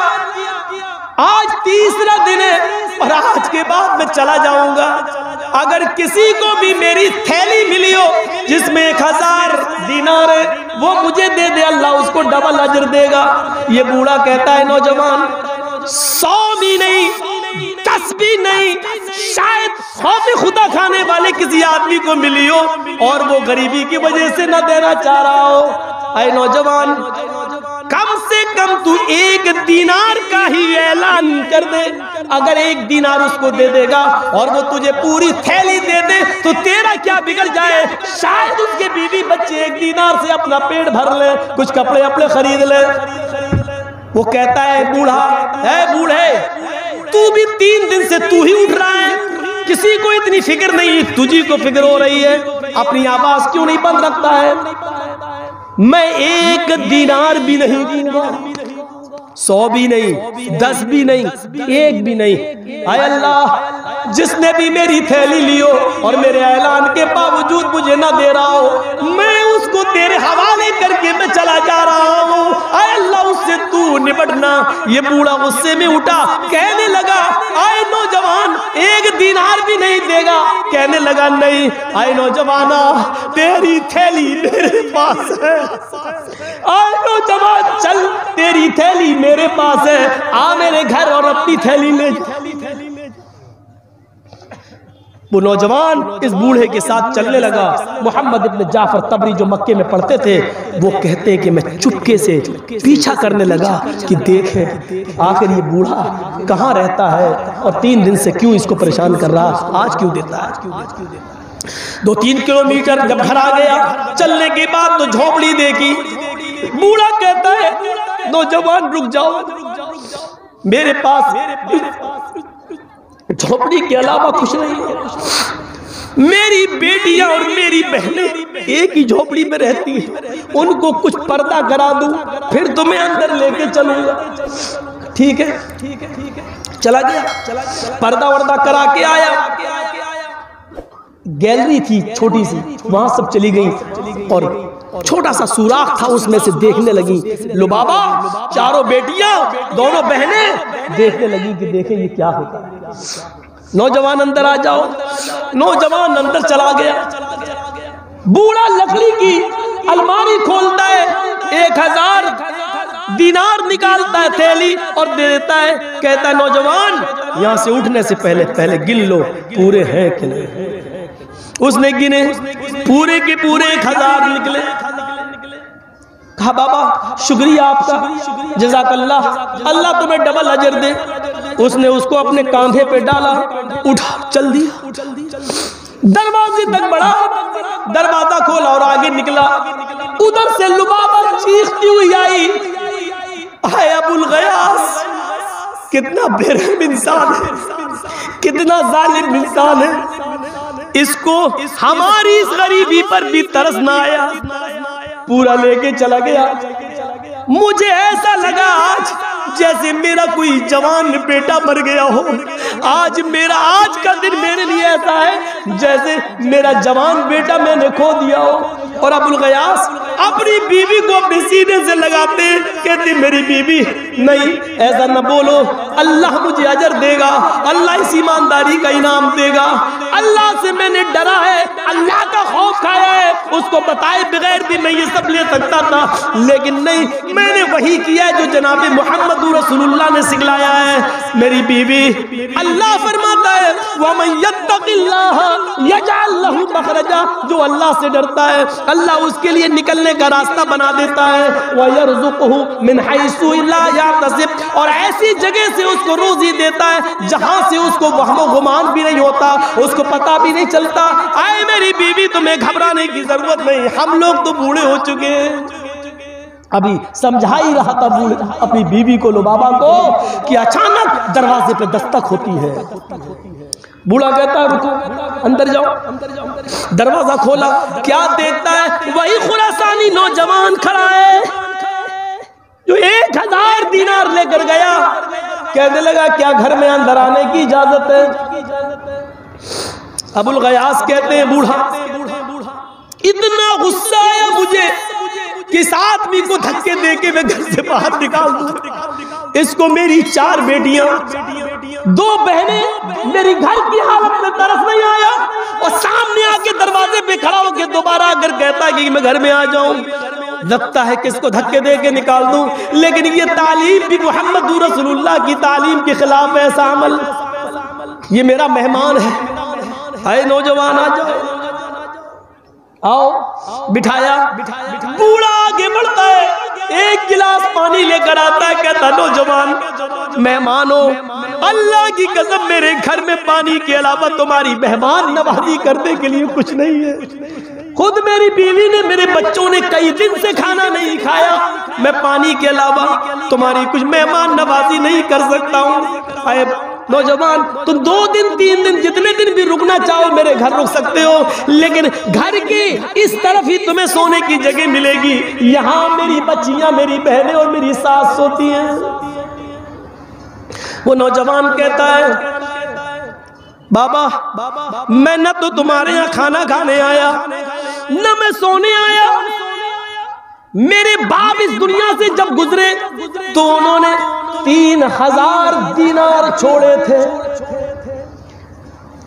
آج تیسرا دن ہے اور آج کے بعد میں چلا جاؤں گا، اگر کسی کو بھی میری تھیلی ملی ہو جس میں 1000 دینار ہے وہ مجھے دے دے، اللہ اس کو ڈبل اجر دے گا۔ یہ بوڑھا کہتا ہے نوجوان 100 بھی نہیں 10 بھی نہیں، شاید خوف خدا کھانے والے کسی آدمی کو ملی ہو اور وہ غریبی کی وجہ سے نہ دینا چاہ رہا ہو۔ اے نوجوان کم سے کم تو 1 دینار کا ہی اعلان کر دے، اگر 1 دینار اس کو دے دے گا اور وہ تجھے پوری تھیلی دے دے تو تیرا کیا بگڑ جائے، شاید اس کے بیوی بچے 1 دینار سے اپنا پیٹ بھر لیں، کچھ کپڑے اپنے خرید لیں۔ وہ کہتا ہے بوڑھا، اے بوڑھے تو بھی 3 دن سے تو ہی اٹھ رہا ہے، کسی کو اتنی فکر نہیں، تجھی کو فکر ہو رہی ہے، اپنی آواز کیوں نہیں بند رکھتا ہے؟ میں 1 دینار بھی نہیں دوں گا، 100 بھی نہیں 10 بھی نہیں 1 بھی نہیں۔ اے اللہ جس نے بھی میری تھیلی لیو اور میرے اعلان کے باوجود مجھے نہ دے رہا ہو، میں اس کو تیرے حوالے کر کے میں چلا جا رہا ہوں، اے اللہ اس سے تو نبٹنا۔ یہ بوڑھا غصے میں اٹھا، کہنے لگا اے نوجوان 1 دینار بھی نہیں دے گا؟ کہنے لگا نہیں۔ اے نوجوانا تیری تھیلی میرے پاس ہے، اے نوجوان چل تیری تھیلی میرے پاس ہے، آ میرے گھر اور اپنی تھیلی لے جا۔ وہ نوجوان اس بوڑھے کے ساتھ چلنے لگا۔ محمد ابن جعفر طبری جو مکے میں پڑھتے تھے وہ کہتے ہیں کہ میں چپکے سے پیچھا کرنے لگا کہ دیکھیں آخر یہ بوڑھا کہاں رہتا ہے اور 3 دن سے کیوں اس کو پریشان کر رہا، آج کیوں دیتا ہے۔ 2-3 کلومیٹر جب گھر آ گیا، چلنے کے بعد تو جھونپڑی دیکھی۔ بوڑھا کہتا ہے نوجوان رک جاؤ، میرے پاس جھونپڑی کے علاوہ کچھ نہیں ہے، میری بیٹیاں اور میری بہنیں ایک ہی جھونپڑی میں رہتی ہیں، ان کو کچھ پردہ کرا دوں پھر تمہیں اندر لے کے چلوں گا۔ ٹھیک ہے چلا گیا، پردہ وردہ کرا کے آیا، گیلری تھی چھوٹی سی، وہاں سب چلی گئی اور چھوٹا سا سوراخ تھا اس میں سے دیکھنے لگی۔ لبابا چاروں بیٹیاں دونوں بہنیں دیکھنے لگی کہ دیکھیں یہ کیا ہوتا ہے۔ نوجوان اندر آ جاؤ، نوجوان اندر چلا گیا۔ بوڑھا لکڑی کی الماری کھولتا ہے، 1000 دینار نکالتا ہے تھیلی اور دے دیتا ہے، کہتا ہے نوجوان یہاں سے اٹھنے سے پہلے گن لو پورے ہیں کہ نہیں۔ اس نے گنے، پورے کے پورے 1000 نکلے۔ کہا بابا شکریہ آپ کا، جزاک اللہ، اللہ تمہیں ڈبل اجر دے۔ اس نے اس کو اپنے کاندھے پہ ڈالا، اٹھا چل دیا، دروازے تک بڑھا، دروازہ کھولا اور آگے نکلا۔ ادھر سے لبابہ چیختی ہوئی آئی، اے ابو الغیاث کتنا بے رحم انسان ہے، کتنا ظالم انسان ہے، اس کو ہماری اس غریبی پر بھی ترس نہ آیا، پورا لے کے چلا گیا۔ مجھے ایسا لگا آج جیسے میرا کوئی جوان بیٹا مر گیا ہو، آج کا دن میرے لیے ایسا ہے جیسے میرا جوان بیٹا میں نے کھو دیا ہو۔ اور ابو الغیاث اپنی بیوی کو اپنے سینے سے لگاتے کہتے میری بیوی نہیں ایسا نہ بولو، اللہ مجھے اجر دے گا، اللہ اس ایمانداری کا انعام دے گا، اللہ سے میں نے ڈرا ہے، اللہ کا خوف کھایا ہے، اس کو بتائے بغیر بھی میں یہ سب لے سکتا تھا، لیکن نہیں، میں نے وہی کیا ہے جو جناب محمد رسول اللہ نے سکھلایا ہے۔ میری بیوی اللہ فرماتا ہے وَمَن يَتَّقِ اللَّهَ يَجْعَل لَّهُ مَخْرَجًا، جو اللہ سے ڈرتا ہے اللہ اس کے لیے نکلنے کا راستہ بنا دیتا ہے، وَيَرْزُقْهُ مِنْ حَيْثُ لَا يَحْتَسِبُ، اور ایسی جگہ سے اس کو روزی دیتا ہے جہاں سے اس کو وہم و گمان بھی نہیں ہوتا، اس کو پتہ بھی نہیں چلتا۔ آئے میری بیوی تمہیں گھبرانے کی ضرورت نہیں، ہم لوگ تو بوڑھے ہو چکے ہیں۔ ابھی سمجھا ہی رہا تھا اپنی بیوی کو، لبابہ کو، کہ اچانک دروازے پہ دستک ہوتی ہے۔ بوڑھا کہتا ہے رکو، اندر جاؤ۔ دروازہ کھولا، کیا دیکھتا ہے؟ وہی خراسانی نوجوان کھڑا ہے جو 1000 دینار لے کر گیا۔ کہنے لگا کیا گھر میں اندر آنے کی اجازت ہے؟ ابو الغیاث کہتے ہیں بوڑھا اتنا غصہ آیا مجھے کہ اس آدمی کو دھکے دے کے میں گھر سے باہر نکال دوں۔ اس کو میری 4 بیٹیاں 2 بہنیں میری گھر کی حالت میں ترس نہیں آیا، اور سامنے آ کے دروازے پہ کھڑا ہو کے دوبارہ اگر کہتا ہے کہ میں گھر میں آ جاؤں، لگتا ہے کہ اس کو دھکے دے کے نکال دوں۔ لیکن یہ تعلیم بھی محمد رسول اللہ کی تعلیم کے خلاف ہے ایسا عمل۔ یہ میرا مہمان ہے، اے نوجوان آ جاؤ، آؤ۔ بٹھایا، بوڑھا آگے بڑھتا ہے، 1 گلاس پانی لے کر آتا ہے، کہتا نوجوان مہمانوں، اللہ کی قسم میرے گھر میں پانی کے علاوہ تمہاری مہمان نوازی کرنے کے لیے کچھ نہیں ہے۔ خود میری بیوی نے، میرے بچوں نے کئی دن سے کھانا نہیں کھایا، میں پانی کے علاوہ تمہاری کچھ مہمان نوازی نہیں کر سکتا ہوں۔ اے نوجوان، تم 2 دن 3 دن جتنے دن بھی رکنا چاہو میرے گھر رک سکتے ہو، لیکن گھر کے اس طرف ہی تمہیں سونے کی جگہ ملے گی، یہاں میری بچیاں، میری بہنیں اور میری ساس سوتی ہیں۔ وہ نوجوان کہتا ہے بابا میں نہ تو تمہارے یہاں کھانا کھانے آیا نہ میں سونے آیا، میرے باپ اس دنیا سے جب گزرے تو انہوں نے 3000 دینار چھوڑے تھے،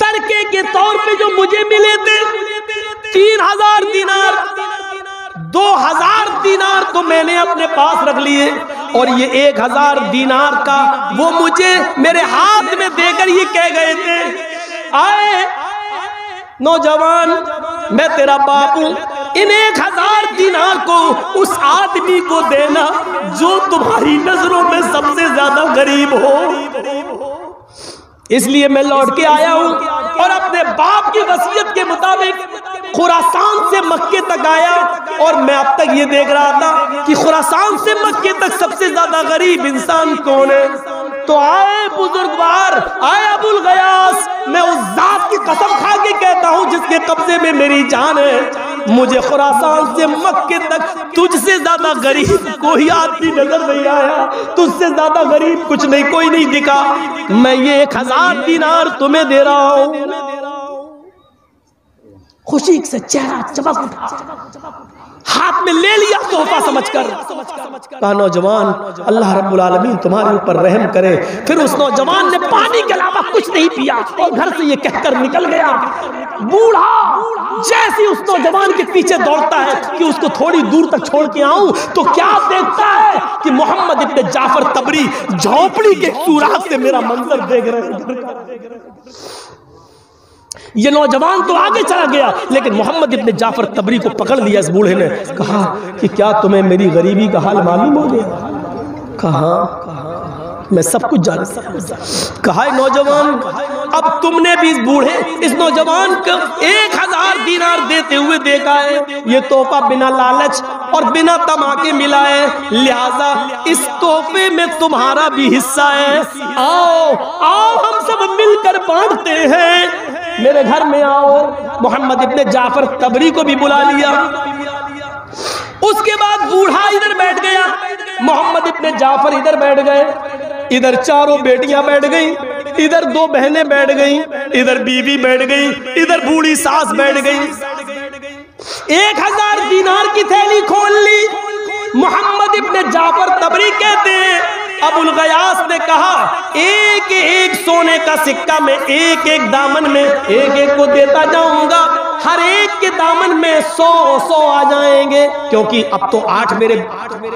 ترکے کے طور پہ جو مجھے ملے تھے 3000 دینار، 2000 دینار تو میں نے اپنے پاس رکھ لیے، اور یہ 1000 دینار کا وہ مجھے میرے ہاتھ میں دے کر یہ کہہ گئے تھے آئے نوجوان میں تیرا باپ ہوں، ان 1000 دینار کو اس آدمی کو دینا جو تمہاری نظروں میں سب سے زیادہ غریب ہو۔ اس لیے میں لوٹ کے آیا ہوں اور اپنے باپ کی وصیت کے مطابق خراسان سے مکے تک آیا، اور میں اب تک یہ دیکھ رہا تھا کہ خراسان سے مکے تک سب سے زیادہ غریب انسان کون ہے۔ تو آئے بزرگوار، آئے ابو الغیاث، میں اس ذات کی قسم کھا کے کہتا ہوں جس کے قبضے میں میری جان ہے، مجھے خراسان سے مکے تک تجھ سے زیادہ غریب کوئی آدمی نظر نہیں آیا، تجھ سے زیادہ غریب کچھ نہیں، کوئی نہیں دکھا، میں یہ 1000 دینار تمہیں دے رہا ہوں۔ خوشی سے چہرہ چمک اٹھا، ہاتھ میں لے لیا تحفہ سمجھ کر، کہا نوجوان اللہ رب العالمین تمہارے اوپر رحم کرے۔ پھر اس نوجوان نے پانی کے علاوہ کچھ نہیں پیا اور گھر سے یہ کہہ کر نکل گیا۔ بوڑھا جیسے اس نوجوان کے پیچھے دوڑتا ہے کہ اس کو تھوڑی دور تک چھوڑ کے آؤں، تو کیا دیکھتا ہے کہ محمد ابن جعفر طبری جھونپڑی کے سوراخ سے میرا منظر دیکھ رہے ہیں۔ یہ نوجوان تو آگے چلا گیا، لیکن محمد ابن جعفر طبری کو پکڑ لیا اس بوڑھے نے، کہا کہ کیا تمہیں میری غریبی کا حال معلوم ہو گیا؟ کہا میں سب کچھ جانتا ہوں۔ کہا نوجوان اب تم نے بھی اس بوڑھے اس نوجوان کو 1000 دینار دیتے ہوئے دیکھا ہے، یہ تحفہ بنا لالچ اور بنا طمع کے ملا ہے، لہذا اس تحفے میں تمہارا بھی حصہ ہے، آؤ آؤ ہم سب مل کر بانٹتے ہیں، میرے گھر میں آؤ۔ محمد ابن جعفر طبری کو بھی بلا لیا۔ اس کے بعد بوڑھا ادھر بیٹھ گیا، محمد ابن جعفر ادھر بیٹھ گئے، ادھر 4 بیٹیاں بیٹھ گئیں، ادھر 2 بہنیں بیٹھ گئیں، ادھر بیوی بیٹھ گئی، ادھر بوڑھی ساس بیٹھ گئی۔ 1000 دینار کی تھیلی کھول لی۔ محمد ابن جعفر طبری کہتے ہیں ابو الغیاث نے کہا ایک ایک سونے کا سکہ میں ایک ایک دامن میں ایک ایک کو دیتا جاؤں گا، ہر ایک کے دامن میں 100 آ جائیں گے، کیونکہ اب تو 8 میرے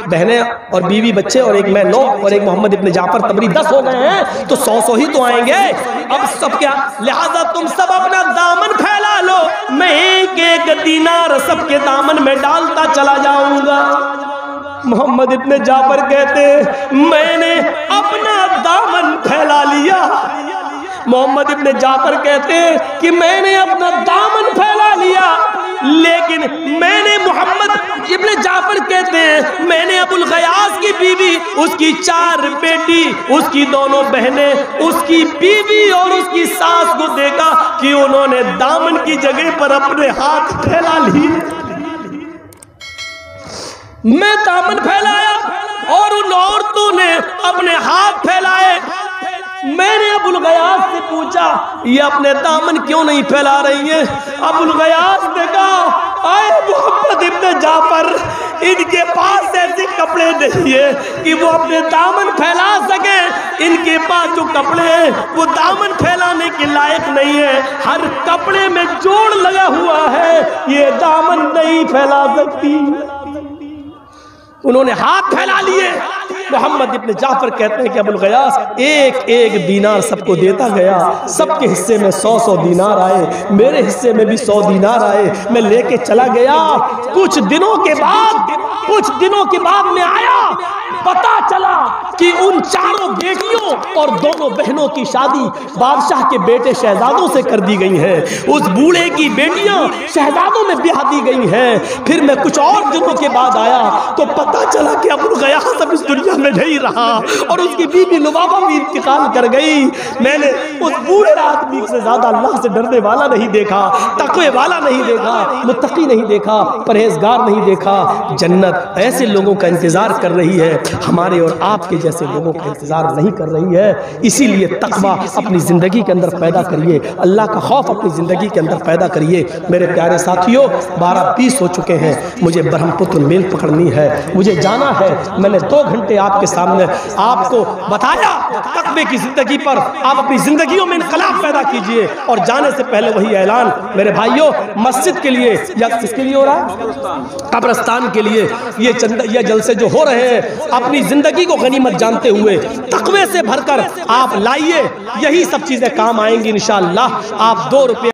بہنیں اور بیوی بچے اور ایک میں 9 اور ایک محمد ابن جعفر تبری 10 ہو گئے ہیں، تو 100 ہی تو آئیں گے۔ اب سب کیا، لہذا تم سب اپنا دامن پھیلا لو، میں ایک ایک دینار سب کے دامن میں ڈالتا چلا جاؤں گا۔ محمد ابن جعفر کہتے ہیں میں نے اپنا دامن پھیلا لیا۔ محمد ابن جعفر کہتے ہیں کہ میں نے اپنا دامن پھیلا لیا، لیکن میں نے محمد ابن جعفر کہتے ہیں میں نے ابو الغیاث کی بیوی، اس کی 4 بیٹی، اس کی 2 بہنیں، اس کی بیوی اور اس کی ساس کو دیکھا کہ انہوں نے دامن کی جگہ پر اپنے ہاتھ پھیلا لیے۔ میں دامن پھیلایا اور ان عورتوں نے اپنے ہاتھ پھیلائے۔ میں نے ابو الغیاث سے پوچھا یہ اپنے دامن کیوں نہیں پھیلا رہی ہیں؟ ابو الغیاث نے کہا اے محمد ابن جعفر، ان کے پاس ایسے کپڑے نہیں ہیں کہ وہ اپنے دامن پھیلا سکیں، ان کے پاس جو کپڑے ہیں وہ دامن پھیلانے کے لائق نہیں ہے، ہر کپڑے میں جوڑ لگا ہوا ہے، یہ دامن نہیں پھیلا سکتی۔ انہوں نے ہاتھ پھیلا لیے۔ محمد ابن جعفر کہتے ہیں کہ ابو الغیاث ایک ایک دینار سب کو دیتا گیا، سب کے حصے میں 100 دینار آئے، میرے حصے میں بھی 100 دینار آئے، میں لے کے چلا گیا۔ کچھ دنوں کے بعد میں آیا، پتا چلا کہ ان 4 بیٹیوں اور 2 بہنوں کی شادی بادشاہ کے بیٹے شہزادوں سے کر دی گئی ہیں، اس بوڑھے کی بیٹیاں شہزادوں میں بیاہ دی گئی ہیں۔ پھر میں کچھ اور دنوں کے بعد آیا تو پتا چلا کہ ابو الغیاث اب اس دنیا میں نہیں رہا اور اس کی بیوی لبابہ بھی انتقال کر گئی۔ میں نے اس بوڑھے آدمی سے زیادہ اللہ سے ڈرنے والا نہیں دیکھا، تقوی والا نہیں دیکھا، متقی نہیں دیکھا، پرہیزگار نہیں دیکھا۔ جنت ایسے لوگوں کا انتظار کر رہی ہے، ہمارے اور آپ کے جیسے لوگوں کا انتظار نہیں کر رہی ہے۔ اسی لیے تقوی اپنی زندگی کے اندر پیدا کریے، اللہ کا خوف اپنی زندگی کے اندر پیدا کریے۔ میرے پیارے ساتھیوں، 12:20 ہو چکے ہیں، مجھے برہم پتر میل پکڑنی ہے، مجھے جانا ہے۔ میں نے 2 گھنٹے آپ کے سامنے آپ کو بتایا تقوی کی زندگی پر، آپ اپنی زندگیوں میں انقلاب پیدا کیجئے۔ اور جانے سے پہلے وہی اعلان میرے بھائیوں، مسجد کے لیے یا کس کے لیے ہو رہا ہے؟ قبرستان کے لیے یہ جلسے جو ہو رہے ہیں، اپنی زندگی کو غنیمت جانتے ہوئے تقوی سے بھر کر آپ لائیے، یہی سب چیزیں کام آئیں گی انشاءاللہ۔ آپ 2 روپے